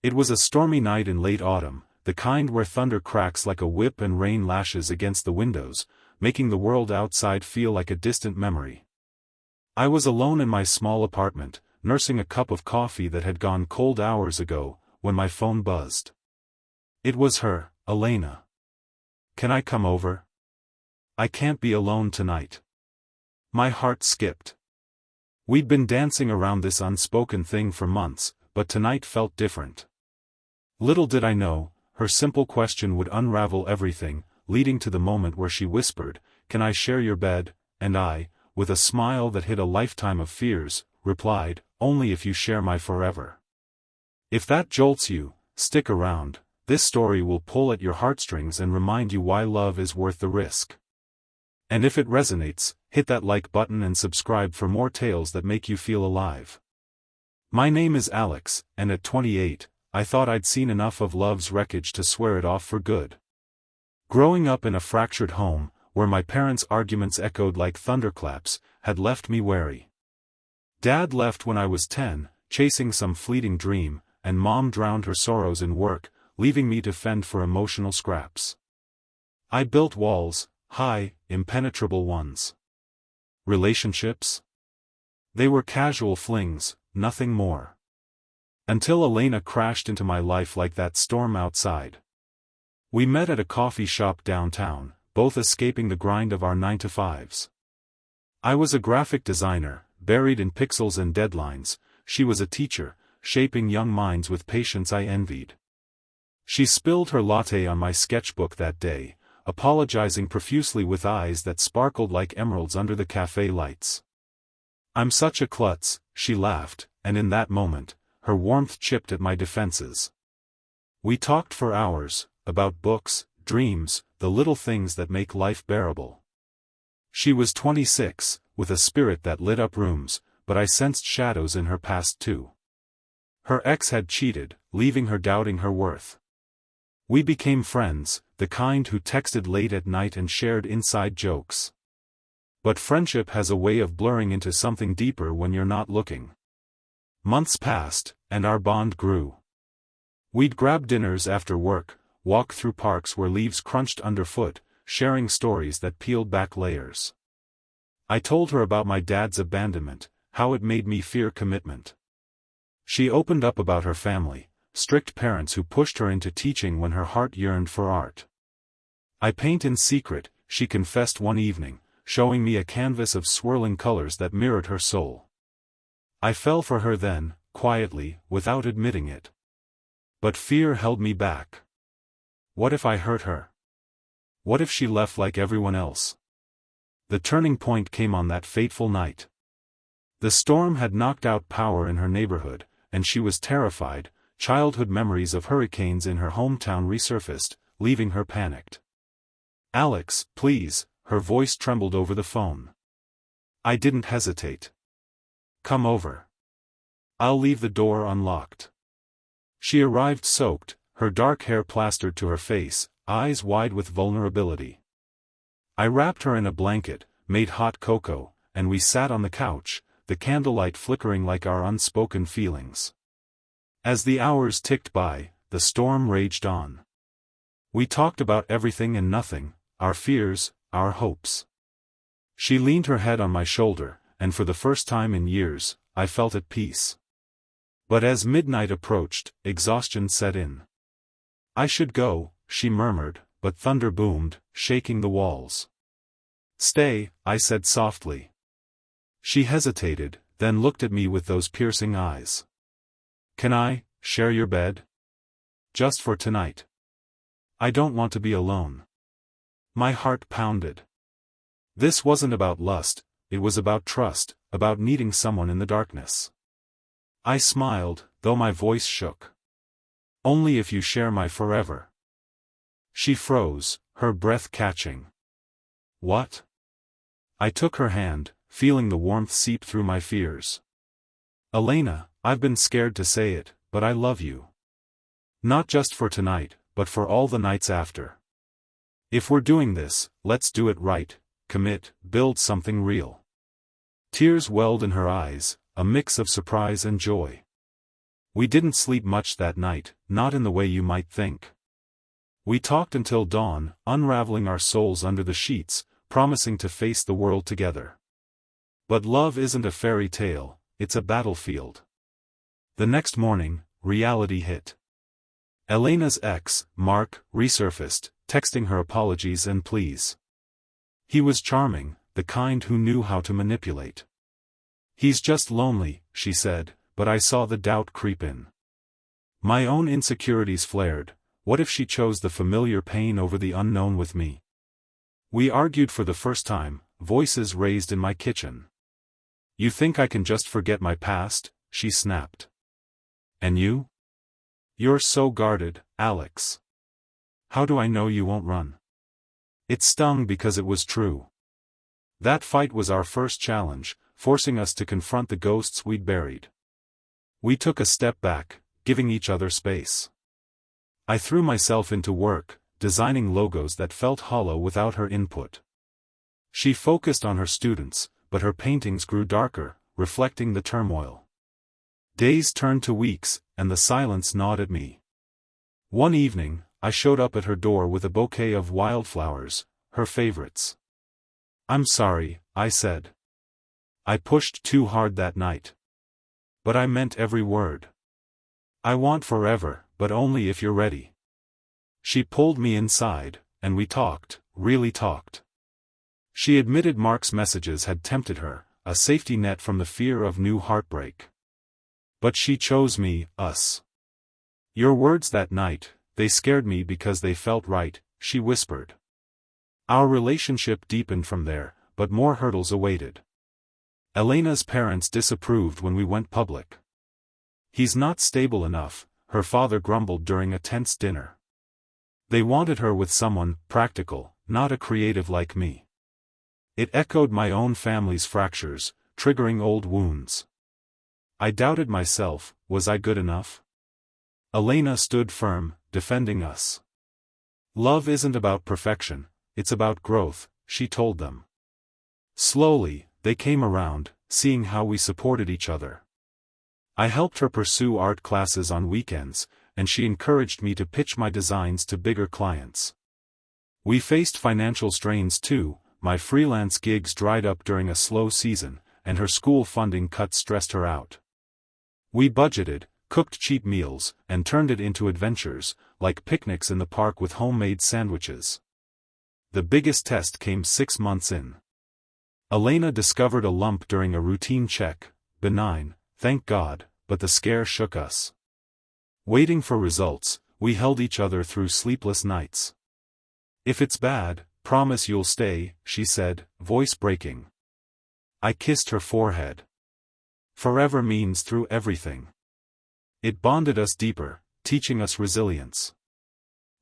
It was a stormy night in late autumn, the kind where thunder cracks like a whip and rain lashes against the windows, making the world outside feel like a distant memory. I was alone in my small apartment, nursing a cup of coffee that had gone cold hours ago, when my phone buzzed. It was her, Elena. "Can I come over? I can't be alone tonight." My heart skipped. We'd been dancing around this unspoken thing for months, but tonight felt different. Little did I know, her simple question would unravel everything, leading to the moment where she whispered, "Can I share your bed?" And I, with a smile that hid a lifetime of fears, replied, "Only if you share my forever." If that jolts you, stick around. This story will pull at your heartstrings and remind you why love is worth the risk. And if it resonates, hit that like button and subscribe for more tales that make you feel alive. My name is Alex, and at 28, I thought I'd seen enough of love's wreckage to swear it off for good. Growing up in a fractured home, where my parents' arguments echoed like thunderclaps, had left me wary. Dad left when I was 10, chasing some fleeting dream, and Mom drowned her sorrows in work, leaving me to fend for emotional scraps. I built walls, high, impenetrable ones. Relationships? They were casual flings, nothing more. Until Elena crashed into my life like that storm outside. We met at a coffee shop downtown, both escaping the grind of our 9-to-5s. I was a graphic designer, buried in pixels and deadlines. She was a teacher, shaping young minds with patience I envied. She spilled her latte on my sketchbook that day, apologizing profusely with eyes that sparkled like emeralds under the cafe lights. "I'm such a klutz," she laughed, and in that moment, her warmth chipped at my defenses. We talked for hours, about books, dreams, the little things that make life bearable. She was 26, with a spirit that lit up rooms, but I sensed shadows in her past too. Her ex had cheated, leaving her doubting her worth. We became friends, the kind who texted late at night and shared inside jokes. But friendship has a way of blurring into something deeper when you're not looking. Months passed, and our bond grew. We'd grab dinners after work, walk through parks where leaves crunched underfoot, sharing stories that peeled back layers. I told her about my dad's abandonment, how it made me fear commitment. She opened up about her family, strict parents who pushed her into teaching when her heart yearned for art. "I paint in secret," she confessed one evening, showing me a canvas of swirling colors that mirrored her soul. I fell for her then, quietly, without admitting it. But fear held me back. What if I hurt her? What if she left like everyone else? The turning point came on that fateful night. The storm had knocked out power in her neighborhood, and she was terrified. Childhood memories of hurricanes in her hometown resurfaced, leaving her panicked. "Alex, please," her voice trembled over the phone. I didn't hesitate. "Come over. I'll leave the door unlocked." She arrived soaked, her dark hair plastered to her face, eyes wide with vulnerability. I wrapped her in a blanket, made hot cocoa, and we sat on the couch, the candlelight flickering like our unspoken feelings. As the hours ticked by, the storm raged on. We talked about everything and nothing, our fears, our hopes. She leaned her head on my shoulder, and for the first time in years, I felt at peace. But as midnight approached, exhaustion set in. "I should go," she murmured, but thunder boomed, shaking the walls. "Stay," I said softly. She hesitated, then looked at me with those piercing eyes. "Can I share your bed? Just for tonight. I don't want to be alone." My heart pounded. This wasn't about lust, it was about trust, about needing someone in the darkness. I smiled, though my voice shook. "Only if you share my forever." She froze, her breath catching. "What?" I took her hand, feeling the warmth seep through my fears. "Elena, I've been scared to say it, but I love you. Not just for tonight, but for all the nights after. If we're doing this, let's do it right, commit, build something real." Tears welled in her eyes, a mix of surprise and joy. We didn't sleep much that night, not in the way you might think. We talked until dawn, unraveling our souls under the sheets, promising to face the world together. But love isn't a fairy tale, it's a battlefield. The next morning, reality hit. Elena's ex, Mark, resurfaced, texting her apologies and pleas. He was charming, the kind who knew how to manipulate. He's just lonely, she said, but I saw the doubt creep in. My own insecurities flared. What if she chose the familiar pain over the unknown with me? We argued for the first time, voices raised in my kitchen. You think I can just forget my past? She snapped. And you? You're so guarded, Alex. How do I know you won't run? It stung because it was true. That fight was our first challenge, forcing us to confront the ghosts we'd buried. We took a step back, giving each other space. I threw myself into work, designing logos that felt hollow without her input. She focused on her students, but her paintings grew darker, reflecting the turmoil. Days turned to weeks, and the silence gnawed at me. One evening, I showed up at her door with a bouquet of wildflowers, her favorites. I'm sorry, I said. I pushed too hard that night. But I meant every word. I want forever, but only if you're ready. She pulled me inside, and we talked, really talked. She admitted Mark's messages had tempted her, a safety net from the fear of new heartbreak. But she chose me, us. Your words that night, they scared me because they felt right, she whispered. Our relationship deepened from there, but more hurdles awaited. Elena's parents disapproved when we went public. He's not stable enough, her father grumbled during a tense dinner. They wanted her with someone practical, not a creative like me. It echoed my own family's fractures, triggering old wounds. I doubted myself, was I good enough? Elena stood firm, defending us. Love isn't about perfection, it's about growth, she told them. Slowly, they came around, seeing how we supported each other. I helped her pursue art classes on weekends, and she encouraged me to pitch my designs to bigger clients. We faced financial strains too. My freelance gigs dried up during a slow season, and her school funding cuts stressed her out. We budgeted, cooked cheap meals, and turned it into adventures, like picnics in the park with homemade sandwiches. The biggest test came 6 months in. Elena discovered a lump during a routine check, benign, thank God, but the scare shook us. Waiting for results, we held each other through sleepless nights. If it's bad, promise you'll stay, she said, voice breaking. I kissed her forehead. Forever means through everything. It bonded us deeper, teaching us resilience.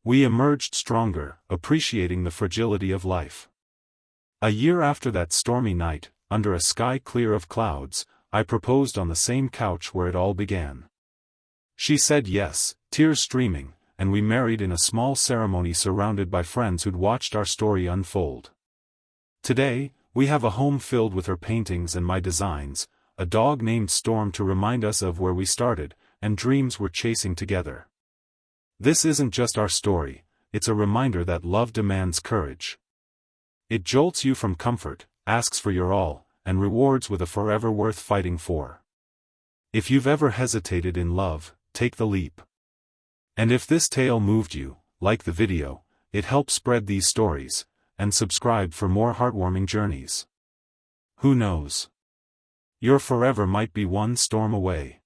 We emerged stronger, appreciating the fragility of life. A year after that stormy night, under a sky clear of clouds, I proposed on the same couch where it all began. She said yes, tears streaming, and we married in a small ceremony surrounded by friends who'd watched our story unfold. Today, we have a home filled with her paintings and my designs, a dog named Storm to remind us of where we started, and dreams we're chasing together. This isn't just our story, it's a reminder that love demands courage. It jolts you from comfort, asks for your all, and rewards with a forever worth fighting for. If you've ever hesitated in love, take the leap. And if this tale moved you, like the video, it helps spread these stories, and subscribe for more heartwarming journeys. Who knows? Your forever might be one storm away.